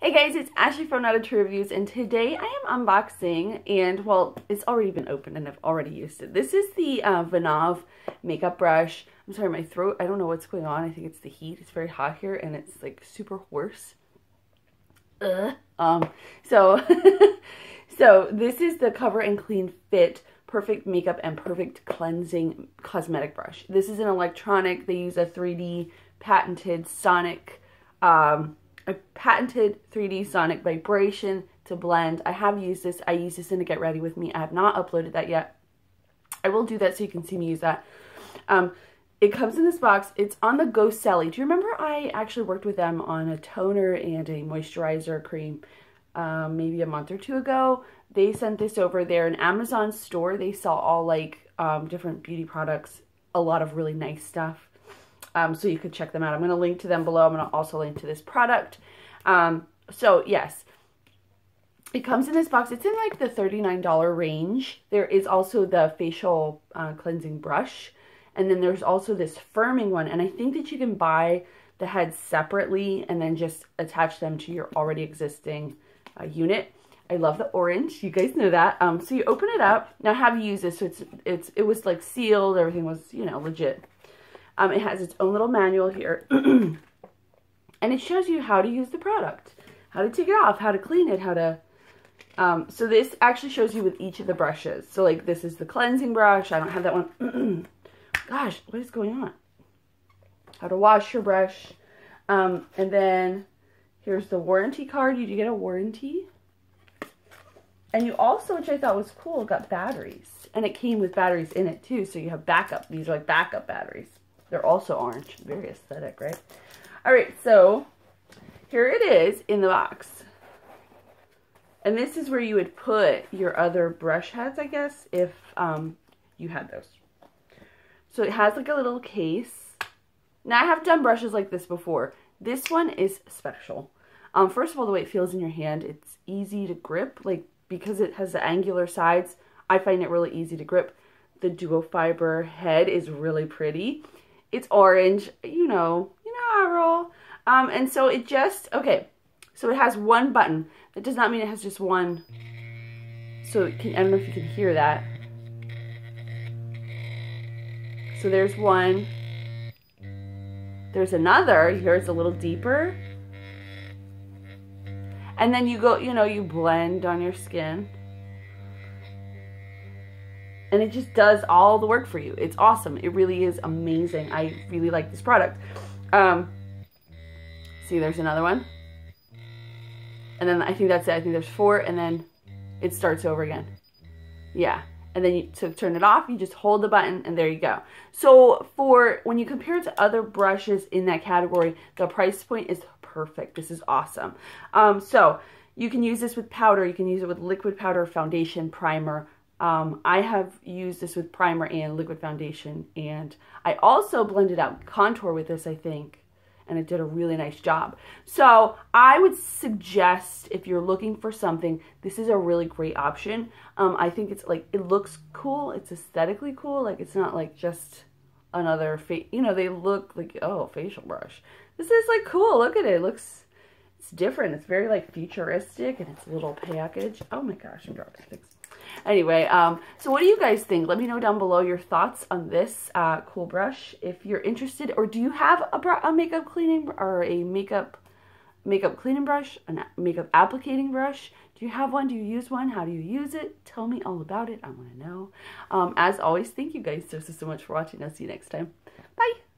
Hey guys, it's Ashley from Untitled Chapter Reviews, and today I am unboxing, and well, it's already been opened and I've already used it. This is the Vanav makeup brush. I'm sorry, my throat, I don't know what's going on. I think it's the heat. It's very hot here and it's like super hoarse. So this is the Cover and Clean Fit Perfect Makeup and Perfect Cleansing Cosmetic Brush. This is an electronic. They use a 3D patented sonic a patented 3D sonic vibration to blend. I have used this. I use this in a Get Ready With Me. I have not uploaded that yet. I will do that so you can see me use that. It comes in this box. It's on the Go Selly. Do you remember I actually worked with them on a toner and a moisturizer cream maybe a month or two ago? They sent this over. They're an Amazon store. They sell all like different beauty products, a lot of really nice stuff. So you could check them out. I'm going to link to them below. I'm going to also link to this product. So yes, it comes in this box. It's in like the $39 range. There is also the facial cleansing brush. And then there's also this firming one. And I think that you can buy the heads separately and then just attach them to your already existing unit. I love the orange. You guys know that. So you open it up. Now I have used this. So it was like sealed. Everything was, you know, legit. It has its own little manual here, and it shows you how to use the product, how to take it off, how to clean it, how to, so this actually shows you with each of the brushes. So like this is the cleansing brush. I don't have that one. Gosh, what is going on? How to wash your brush. And then here's the warranty card. You do get a warranty. And you also, which I thought was cool, got batteries. And it came with batteries in it too, so you have backup. These are like backup batteries. They're also orange. Very aesthetic, right? All right, so here it is in the box. And this is where you would put your other brush heads, I guess, if you had those. So it has like a little case. Now, I have done brushes like this before. This one is special. First of all, the way it feels in your hand, it's easy to grip. Like, because it has the angular sides, I find it really easy to grip. The duo fiber head is really pretty. It's orange, you know how I roll. And so it just, okay, so it has one button. That does not mean it has just one. So it can, I don't know if you can hear that. So there's one. There's another. Here it's a little deeper. And then you go, you blend on your skin. And it just does all the work for you. It's awesome. It really is amazing. I really like this product. See, there's another one. And then I think that's it. I think there's 4, and then it starts over again. Yeah. And then to turn it off, you just hold the button, and there you go. So when you compare it to other brushes in that category, the price point is perfect. This is awesome. So you can use this with powder. You can use it with liquid powder, foundation, primer. I have used this with primer and liquid foundation, and I also blended out contour with this, I think, and it did a really nice job. So I would suggest, if you're looking for something, this is a really great option. I think it's like, it looks cool, it's aesthetically cool, like it's not like just another, they look like, oh, facial brush. This is like cool, look at it, it's different, it's very like futuristic, and it's a little package. Oh my gosh, I'm dropping things. Anyway, so what do you guys think? Let me know down below your thoughts on this cool brush. If you're interested, or do you have a makeup cleaning or a makeup cleaning brush, a makeup applicating brush? Do you have one? Do you use one? How do you use it? Tell me all about it. I want to know. As always, thank you guys so much for watching. I'll see you next time. Bye.